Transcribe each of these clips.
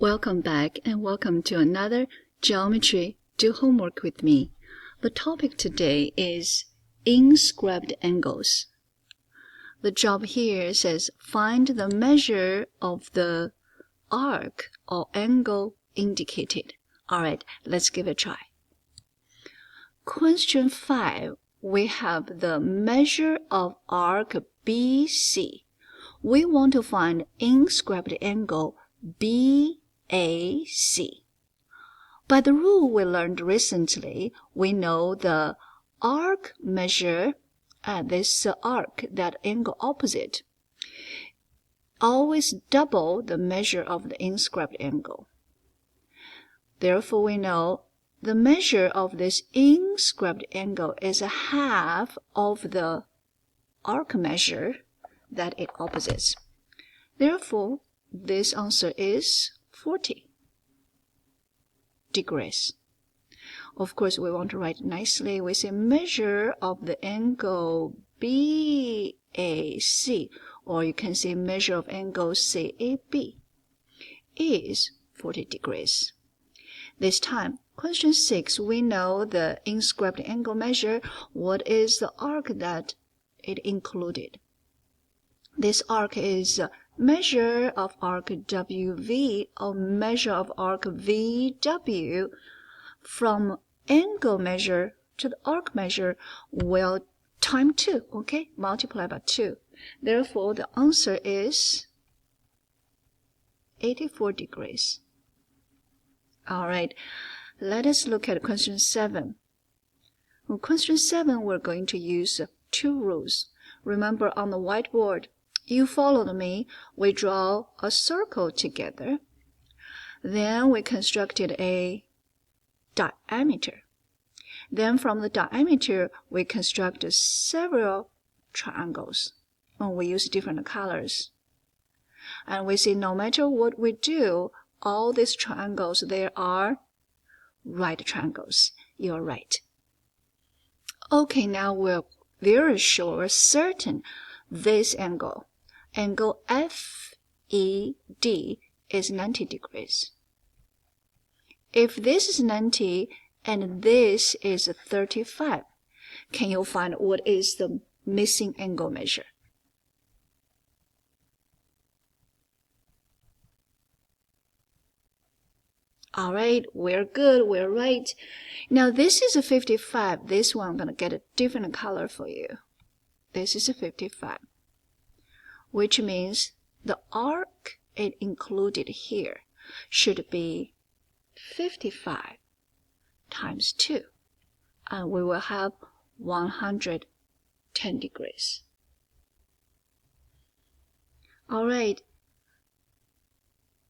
Welcome back and welcome to another Geometry Do Homework with me. The topic today is inscribed angles. The job here says find the measure of the arc or angle indicated. Alright, let's give it a try. Question 5, we have the measure of arc BC. We want to find inscribed angle BAC. By the rule we learned recently, we know the arc measure this arc, that angle opposite, always double the measure of the inscribed angle. Therefore, we know the measure of this inscribed angle is a half of the arc measure that it opposites. Therefore, this answer is 40 degrees. Of course, we want to write nicely. We say measure of the angle BAC, or you can say measure of angle CAB is 40 degrees. This time, question 6, we know the inscribed angle measure. What is the arc that it included? This arc is measure of arc WV or measure of arc VW. From angle measure to the arc measure, well, time 2, okay? Multiply by 2. Therefore, the answer is 84 degrees. All right, let us look at question 7. In question 7, we're going to use 2 rules. Remember, on the whiteboard, you followed me. We draw a circle together. Then we constructed a diameter. Then from the diameter, we construct several triangles. And we use different colors. And we see no matter what we do, all these triangles, they are right triangles. You're right. Okay, now we're very sure, certain, this angle FED, is 90 degrees. If this is 90 and this is 35, can you find what is the missing angle measure? All right, we're good, we're right. Now this is a 55. This one I'm going to get a different color for you. This is a 55, which means the arc it included here should be 55 times 2. And we will have 110 degrees. All right,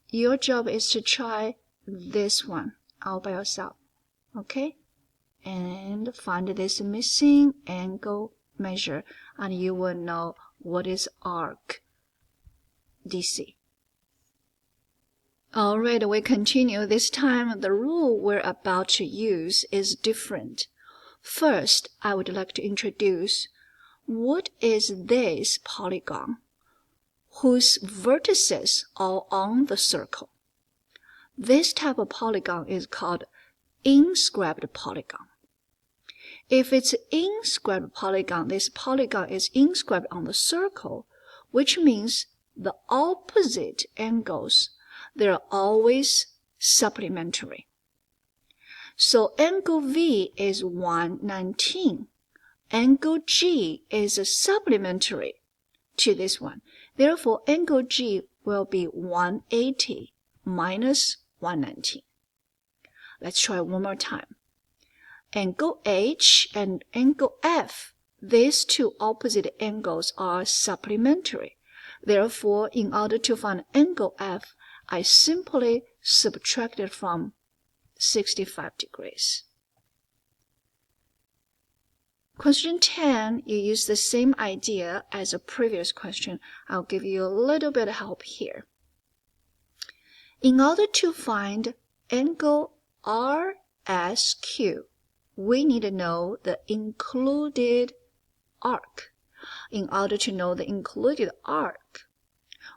your job is to try this one all by yourself, okay? And find this missing angle measure, and you will know what is arc DC. All right, we continue. This time, the rule we're about to use is different. First, I would like to introduce what is this polygon whose vertices are on the circle. This type of polygon is called inscribed polygon. If it's inscribed polygon, this polygon is inscribed on the circle, which means the opposite angles, they're always supplementary. So angle V is 119. Angle G is supplementary to this one. Therefore, angle G will be 180 minus 119. Let's try one more time. Angle H and angle F, these two opposite angles are supplementary. Therefore, in order to find angle F, I simply subtracted from 65 degrees. Question 10, you use the same idea as a previous question. I'll give you a little bit of help here. In order to find angle RSQ, we need to know the included arc. In order to know the included arc,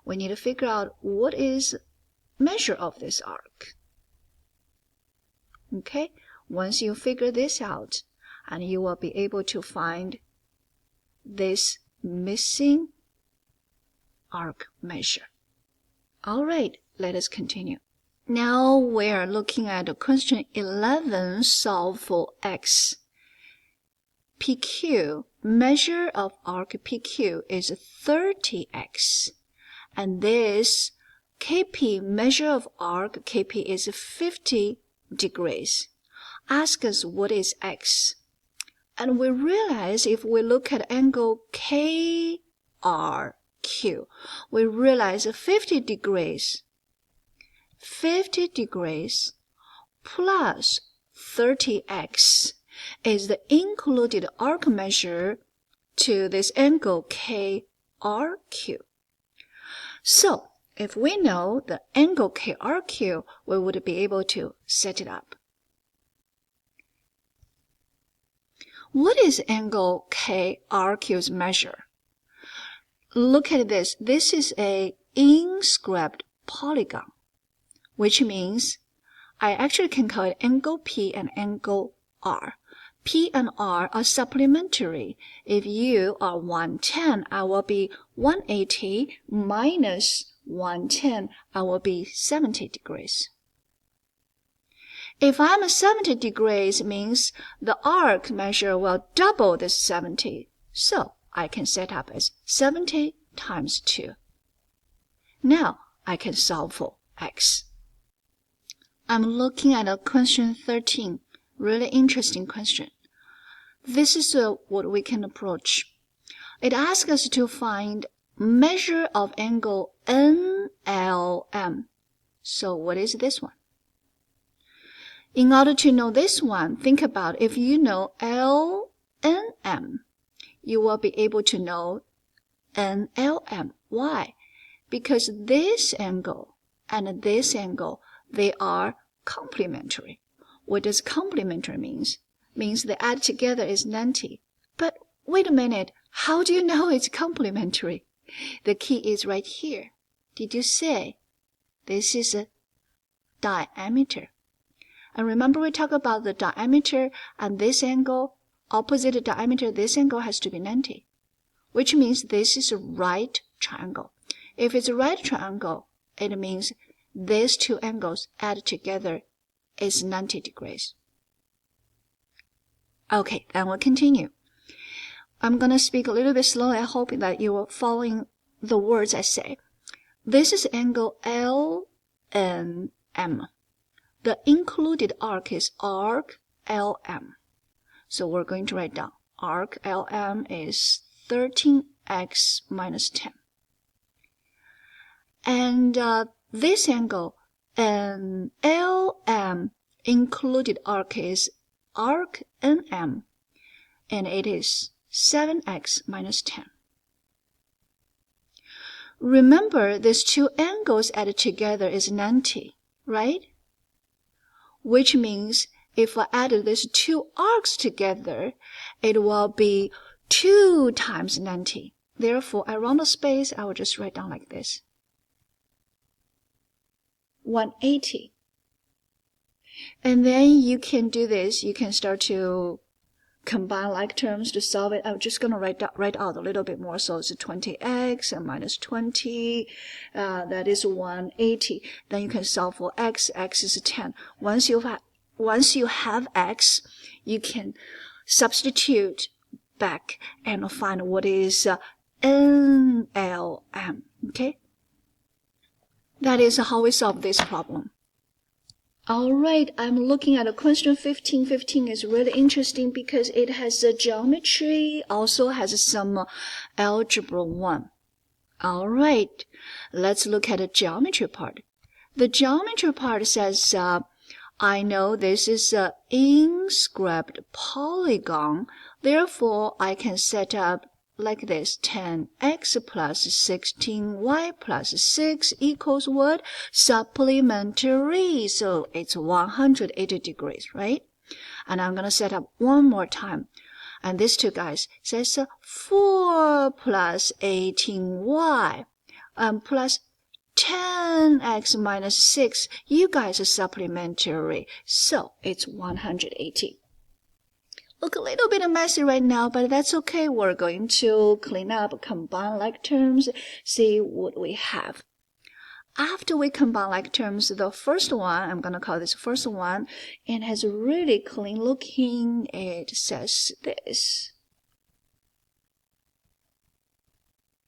we need to figure out what is measure of this arc. Okay, once you figure this out, and you will be able to find this missing arc measure. All right, let us continue. Now we're looking at question 11, solve for x. PQ, measure of arc PQ is 30x. And this KP, measure of arc KP is 50 degrees. Ask us what is x. And we realize if we look at angle KRQ, we realize 50 degrees plus 30x is the included arc measure to this angle KRQ. So, if we know the angle KRQ, we would be able to set it up. What is angle KRQ's measure? Look at this. This is a inscribed polygon, which means I actually can call it angle P and angle R. P and R are supplementary. If you are 110, I will be 180 minus 110, I will be 70 degrees. If I'm 70 degrees, means the arc measure will double this 70. So I can set up as 70 times 2. Now I can solve for x. I'm looking at a question 13. Really interesting question. This is what we can approach. It asks us to find measure of angle NLM. So what is this one? In order to know this one, think about if you know LNM, you will be able to know NLM. Why? Because this angle and this angle, they are complementary. What does complementary means? Means they add together is 90. But wait a minute, how do you know it's complementary? The key is right here. Did you say this is a diameter? And remember we talked about the diameter and this angle, opposite diameter, this angle has to be 90, which means this is a right triangle. If it's a right triangle, it means these two angles add together is 90 degrees. Okay, then we'll continue. I'm going to speak a little bit slowly. I hope that you are following the words I say. This is angle LNM. The included arc is arc LM. So we're going to write down arc LM is 13x minus 10. And this angle LM included arc is arc NM, and it is 7x minus 10. Remember, these two angles added together is 90, right? Which means if I add these two arcs together, it will be 2 times 90. Therefore, around the space, I will just write down like this. 180. And then you can do this. You can start to combine like terms to solve it. I'm just going to write out a little bit more. So it's 20x and minus 20. That is 180. Then you can solve for x. X is 10. Once you have x, you can substitute back and find what is NLM. Okay? That is how we solve this problem. All right, I'm looking at a question 15. 15 is really interesting because it has a geometry, also has some algebra 1. All right, let's look at the geometry part. The geometry part says, I know this is an inscribed polygon, therefore I can set up like this, 10x plus 16y plus 6 equals what? Supplementary. So it's 180 degrees, right? And I'm going to set up one more time. And these two guys says 4 plus 18y plus 10x minus 6, you guys are supplementary, so it's 180. Look a little bit messy right now, but that's okay. We're going to clean up, combine like terms, see what we have. After we combine like terms, the first one, I'm going to call this first one, and has really clean looking. It says this.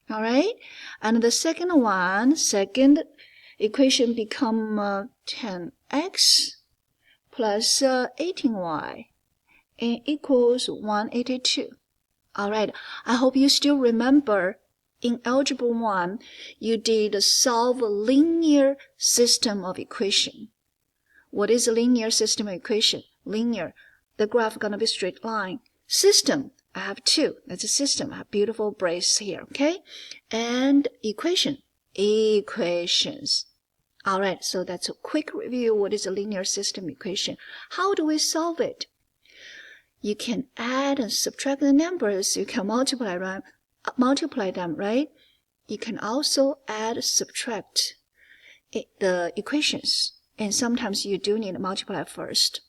All right, and the second one, second equation become 10x plus 18y and equals 182. All right, I hope you still remember in Algebra 1, you did solve a linear system of equation. What is a linear system of equation? Linear, the graph going to be straight line. System, I have two. That's a system. I have beautiful brace here, okay? And equation, equations. All right, so that's a quick review. What is a linear system equation? How do we solve it? You can add and subtract the numbers. You can multiply them, right? You can also add, subtract the equations. And sometimes you do need to multiply first.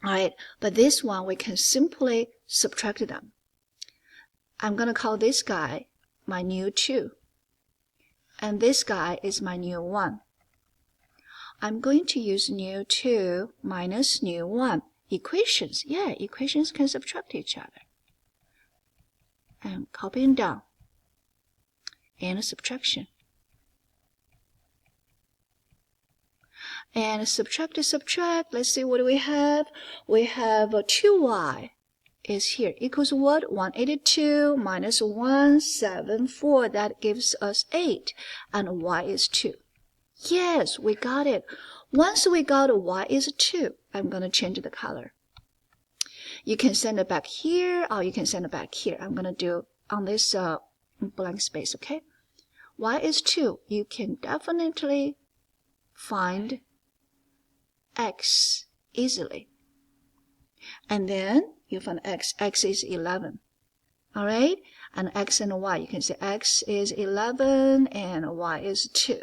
All right, but this one, we can simply subtract them. I'm going to call this guy my new 2. And this guy is my new 1. I'm going to use new 2 minus new 1. Equations, yeah, equations can subtract each other. And copying down. And subtraction. And subtract. Let's see what we have. We have 2y is here equals what? 182 minus 174. That gives us 8. And y is 2. Yes, we got it. Once we got y is 2, I'm going to change the color. You can send it back here, or you can send it back here. I'm going to do on this blank space, okay? Y is 2. You can definitely find x easily. And then you find x. X is 11. All right? And x and y, you can say x is 11 and y is 2.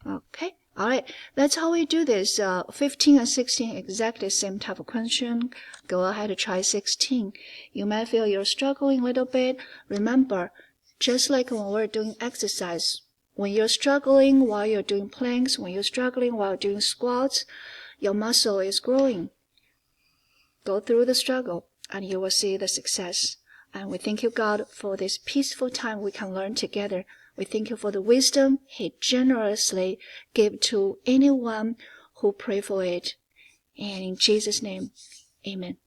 Okay? All right, that's how we do this. 15 and 16, exactly same type of question. Go ahead and try 16. You might feel you're struggling a little bit. Remember, just like when we're doing exercise, when you're struggling while you're doing planks, when you're struggling while doing squats, your muscle is growing. Go through the struggle, and you will see the success. And we thank you, God, for this peaceful time we can learn together. We thank you for the wisdom He generously gave to anyone who pray for it. And in Jesus' name, amen.